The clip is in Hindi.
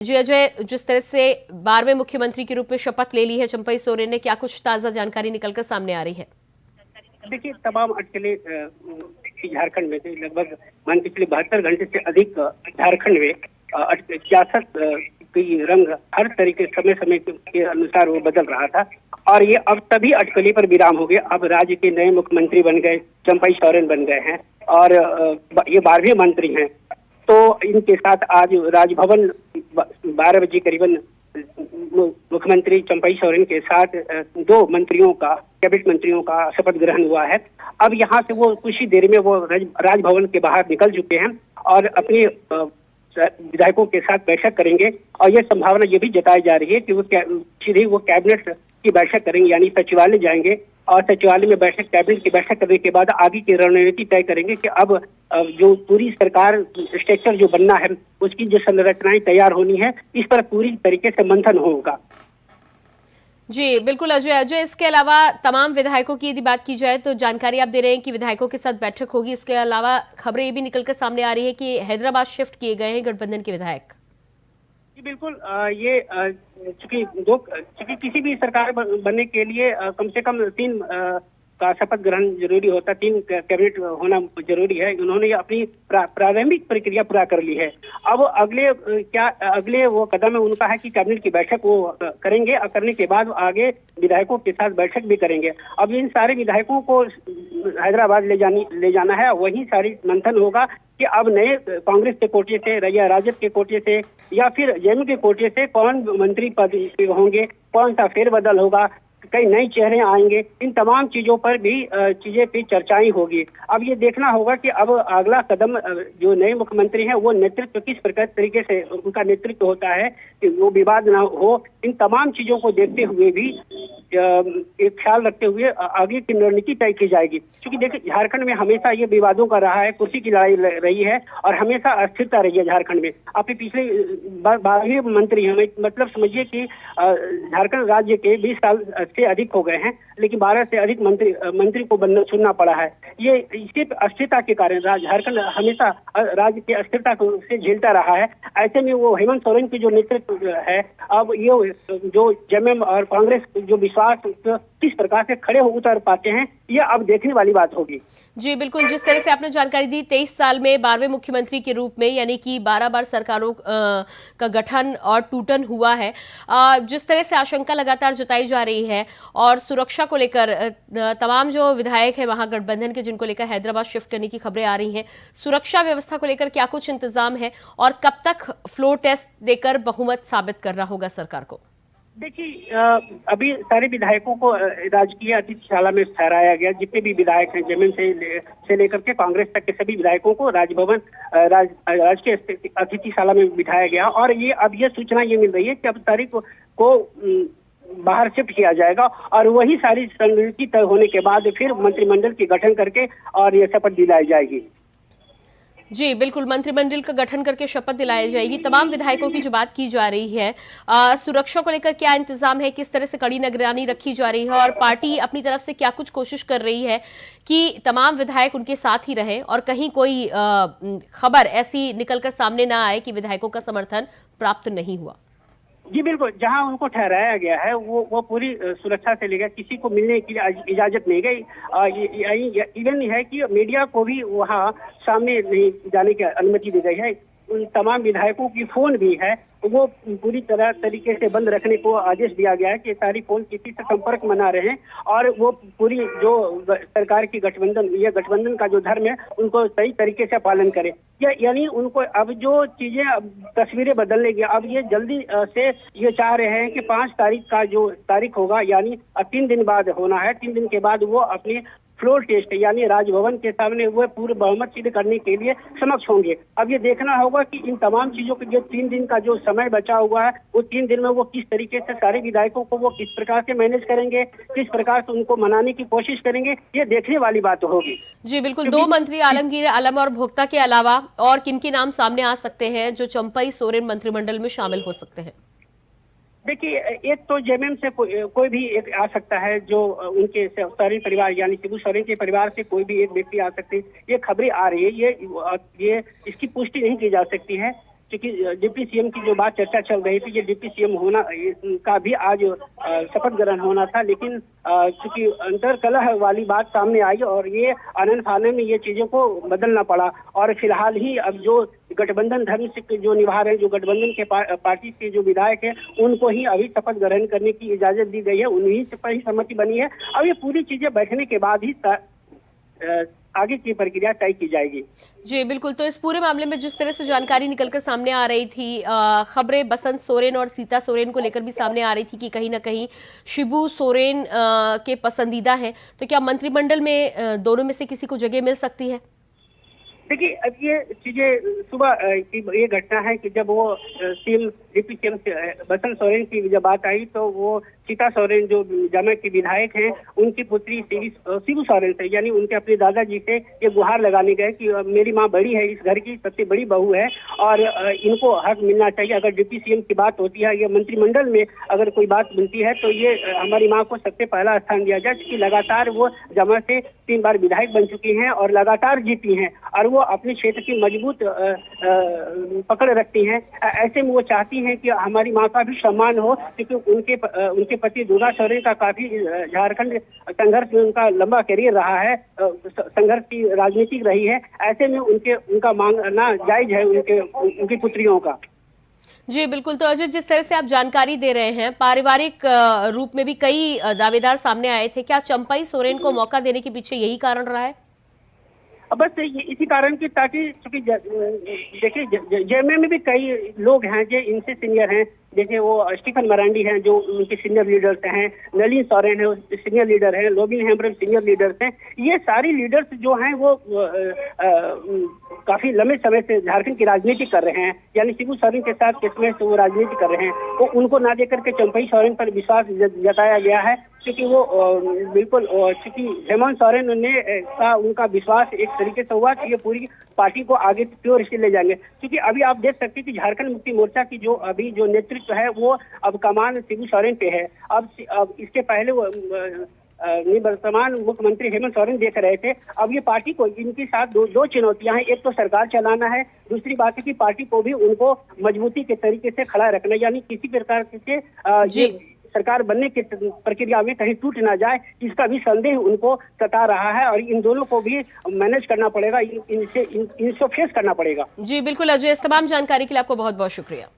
जी अजय, जिस तरह से 12वें मुख्यमंत्री के रूप में शपथ ले ली है चंपई सोरेन ने, क्या कुछ ताजा जानकारी निकलकर सामने आ रही है? देखिए, तमाम अटकलें झारखंड में थे। लगभग मान पिछले 72 घंटे से अधिक झारखंड में सियासत की रंग हर तरीके समय समय के अनुसार वो बदल रहा था। और ये अब तभी अटकली पर विराम हो गया। अब राज्य के नए मुख्यमंत्री बन गए, चंपई सोरेन बन गए हैं और ये 12वें मंत्री हैं। तो इनके साथ आज राजभवन 12 बजे करीबन मुख्यमंत्री चंपई सोरेन के साथ दो मंत्रियों का, कैबिनेट मंत्रियों का शपथ ग्रहण हुआ है। अब यहाँ से वो कुछ ही देर में वो राजभवन के बाहर निकल चुके हैं और अपने विधायकों के साथ बैठक करेंगे। और ये संभावना ये भी जताई जा रही है कि वो सीधे वो कैबिनेट की बैठक करेंगे, यानी सचिवालय जाएंगे और सचिवालय में कैबिनेट की बैठक करने के बाद आगे की रणनीति तय करेंगे कि अब जो पूरी सरकार स्ट्रक्चर जो बनना है उसकी जो संरचनाएं तैयार होनी है, इस पर पूरी तरीके से मंथन होगा। जी बिल्कुल अजय। अजय, इसके अलावा तमाम विधायकों की यदि बात की जाए तो जानकारी आप दे रहे हैं कि विधायकों के साथ बैठक होगी। इसके अलावा खबरें ये भी निकलकर सामने आ रही है कि हैदराबाद शिफ्ट किए गए हैं गठबंधन के विधायक। जी बिल्कुल, ये चूंकि किसी भी सरकार बनने के लिए कम से कम 3 का शपथ ग्रहण जरूरी होता है, 3 कैबिनेट होना जरूरी है। उन्होंने अपनी प्रारंभिक प्रक्रिया पूरा कर ली है। अब अगले वो कदम है उनका है कि कैबिनेट की बैठक वो करेंगे और करने के बाद आगे विधायकों के साथ बैठक भी करेंगे। अब इन सारे विधायकों को हैदराबाद ले जाना है, वहीं सारी मंथन होगा कि अब नए कांग्रेस के कोटे से या राजद के कोटे से या फिर जेएमयू के कोटे से कौन मंत्री पद होंगे, कौन सा फेरबदल होगा, कई नए चेहरे आएंगे। इन तमाम चीजों पर भी चीजें की चर्चाएं होगी। अब ये देखना होगा कि अब अगला कदम जो नए मुख्यमंत्री हैं वो नेतृत्व किस प्रकार तरीके से उनका नेतृत्व होता है कि वो विवाद ना हो। इन तमाम चीजों को देखते हुए भी एक ख्याल रखते हुए आगे की रणनीति तय की जाएगी। क्योंकि देखिए, झारखंड में हमेशा ये विवादों का रहा है, कुर्सी की लड़ाई रही है और हमेशा अस्थिरता रही है झारखंड में। आपके पिछले 12वें मंत्री हैं, मतलब समझिए कि झारखंड राज्य के 20 साल से अधिक हो गए हैं, लेकिन 12 से अधिक मंत्री को चुनना पड़ा है। ये इसी अस्थिरता के कारण झारखंड हमेशा राज्य की अस्थिरता से झेलता रहा है। ऐसे में वो हेमंत सोरेन की जो नेतृत्व है, अब ये जो जेएमएम और कांग्रेस जो विश्वास किस प्रकार से खड़े हो उतर पाते हैं, ये अब देखने वाली बात होगी। जी बिल्कुल, जिस तरह से आपने जानकारी दी, 23 साल में 12वें मुख्यमंत्री के रूप में, यानी कि 12 बार सरकारों का गठन और टूटन हुआ है। जिस तरह से आशंका लगातार जताई जा रही है और सुरक्षा को लेकर तमाम जो विधायक हैं वहां गठबंधन के, जिनको लेकर हैदराबाद शिफ्ट करने की खबरें आ रही हैं, सुरक्षा व्यवस्था को लेकर क्या कुछ इंतजाम है और कब तक फ्लोर टेस्ट देकर बहुमत साबित करना होगा सरकार को? देखिए, अभी सारे विधायकों को राजकीय अतिथिशाला में ठहराया गया। जितने भी विधायक हैं जेएमएम से लेकर के कांग्रेस तक के सभी विधायकों को राजभवन राजकीय अतिथिशाला में बिठाया गया। और ये सूचना ये मिल रही है कि अब तारीख को बाहर शिफ्ट किया जाएगा और वही सारी रणनीति तय होने के बाद फिर मंत्रिमंडल की गठन करके और ये शपथ दिलाई जाएगी। जी बिल्कुल, मंत्रिमंडल का गठन करके शपथ दिलाई जाएगी। तमाम विधायकों की जो बात की जा रही है, सुरक्षा को लेकर क्या इंतजाम है, किस तरह से कड़ी निगरानी रखी जा रही है और पार्टी अपनी तरफ से क्या कुछ कोशिश कर रही है कि तमाम विधायक उनके साथ ही रहें और कहीं कोई खबर ऐसी निकलकर सामने ना आए कि विधायकों का समर्थन प्राप्त नहीं हुआ? जी बिल्कुल, जहां उनको ठहराया गया है वो पूरी सुरक्षा से लेकर किसी को मिलने की इजाजत नहीं गई। इवन है कि मीडिया को भी वहां सामने नहीं जाने की अनुमति दी गई है। उन तमाम विधायकों की फोन भी है, वो पूरी तरीके से बंद रखने को आदेश दिया गया है कि सारी फोन किसी से संपर्क में ना रहे और वो पूरी जो सरकार की गठबंधन का जो धर्म है उनको सही तरीके से पालन करे। यानी उनको अब जो चीजें तस्वीरें बदलने की, अब ये जल्दी से ये चाह रहे हैं कि 5 तारीख का जो तारीख होगा, यानी 3 दिन बाद होना है। 3 दिन के बाद वो अपनी फ्लोर टेस्ट यानी राजभवन के सामने वो पूर्ण बहुमत सिद्ध करने के लिए समक्ष होंगे। अब ये देखना होगा कि इन तमाम चीजों के जो 3 दिन का जो समय बचा हुआ है, वो 3 दिन में वो किस तरीके से सारे विधायकों को वो किस प्रकार से मैनेज करेंगे, किस प्रकार से उनको मनाने की कोशिश करेंगे, ये देखने वाली बात होगी। जी बिल्कुल, 2 मंत्री आलमगीर आलम और भोक्ता के अलावा और किनके नाम सामने आ सकते हैं जो चंपई सोरेन मंत्रिमंडल में शामिल हो सकते हैं? देखिए, एक तो जेएमएम से कोई भी एक आ सकता है, जो उनके सोरेन परिवार यानी शिबू सोरेन के परिवार से कोई भी एक व्यक्ति आ सकते हैं। ये खबरें आ रही है, ये इसकी पुष्टि नहीं की जा सकती है। क्योंकि डिप्टी सीएम की जो बात चर्चा चल रही थी, ये डिप्टी सीएम होना का भी आज शपथ ग्रहण होना था, लेकिन चूंकि अंतर्कलह वाली बात सामने आई और ये आनन फानन में ये चीजों को बदलना पड़ा। और फिलहाल ही अब जो गठबंधन धर्म से जो निभा रहे, जो गठबंधन के पार्टी के जो विधायक है, उनको ही अभी शपथ ग्रहण करने की इजाजत दी गई है, उन्हीं से पर ही सहमति बनी है। अब ये पूरी चीजें बैठने के बाद ही आगे की प्रक्रिया तय की जाएगी। जी बिल्कुल, तो इस पूरे मामले में जिस तरह से जानकारी निकलकर सामने आ रही थी, खबरें बसंत सोरेन और सीता सोरेन को लेकर भी सामने आ रही थी कि कहीं ना कहीं शिबू सोरेन के पसंदीदा हैं, तो क्या मंत्रिमंडल में दोनों में से किसी को जगह मिल सकती है? देखिए, अब ये चीजें सुबह की ये घटना है कि जब वो CM deputy CM Basant Soren की जब बात आई, तो वो सीता सोरेन जो जमा की विधायक हैं, उनकी पुत्री शिबू सोरेन से, यानी उनके अपने दादाजी से ये गुहार लगाने गए कि मेरी माँ बड़ी है, इस घर की सबसे बड़ी बहू है और इनको हक मिलना चाहिए। अगर डिप्टी सीएम की बात होती है या मंत्रिमंडल में अगर कोई बात बनती है, तो ये हमारी माँ को सबसे पहला स्थान दिया जाए, क्योंकि लगातार वो जमा से 3 बार विधायक बन चुकी हैं और लगातार जीती हैं और वो अपने क्षेत्र की मजबूत पकड़ रखती हैं। ऐसे में वो चाहती हैं कि हमारी माँ का भी सम्मान हो, क्योंकि उनके पति दुर्गा सोरेन का काफी झारखंड संघर्ष में उनका लंबा करियर रहा है, संघर्ष की राजनीति रही है। ऐसे में उनका मांगना जायज है उनकी पुत्रियों का। जी बिल्कुल, तो अजय, जिस तरह से आप जानकारी दे रहे हैं, पारिवारिक रूप में भी कई दावेदार सामने आए थे, क्या चंपई सोरेन को मौका देने के पीछे यही कारण रहा है? बस इसी कारण की, ताकि चूंकि देखिए जेएमए में भी कई लोग हैं जो इनसे सीनियर हैं, जैसे वो स्टीफन मरांडी हैं जो उनके सीनियर लीडर्स हैं, नलिन सोरेन है सीनियर लीडर हैं, लोबिन हेम्ब्रम सीनियर लीडर्स हैं। ये सारी लीडर्स जो हैं वो काफी लंबे समय से झारखंड की राजनीति कर रहे हैं, यानी शिबू सोरेन के साथ किसमें से वो राजनीति कर रहे हैं। तो उनको ना देकर के चंपई सोरेन पर विश्वास जताया गया है, क्योंकि वो बिल्कुल, चूंकि हेमंत सोरेन ने का उनका विश्वास एक तरीके से हुआ कि ये पूरी पार्टी को आगे प्योर से ले जाएंगे। क्योंकि अभी आप देख सकते हैं कि झारखंड मुक्ति मोर्चा की जो नेतृत्व है, वो अब कमान शिबू सोरेन पे है। अब इसके पहले वो वर्तमान मुख्यमंत्री हेमंत सोरेन देख रहे थे। अब ये पार्टी को, इनके साथ दो चुनौतियां हैं, एक तो सरकार चलाना है, दूसरी बात है कि पार्टी को भी उनको मजबूती के तरीके से खड़ा रखना, यानी किसी प्रकार से सरकार बनने की प्रक्रिया में कहीं टूट ना जाए, इसका भी संदेह उनको सता रहा है और इन दोनों को भी मैनेज करना पड़ेगा, इनसे फेस करना पड़ेगा। जी बिल्कुल अजय, इस तमाम जानकारी के लिए आपको बहुत बहुत शुक्रिया।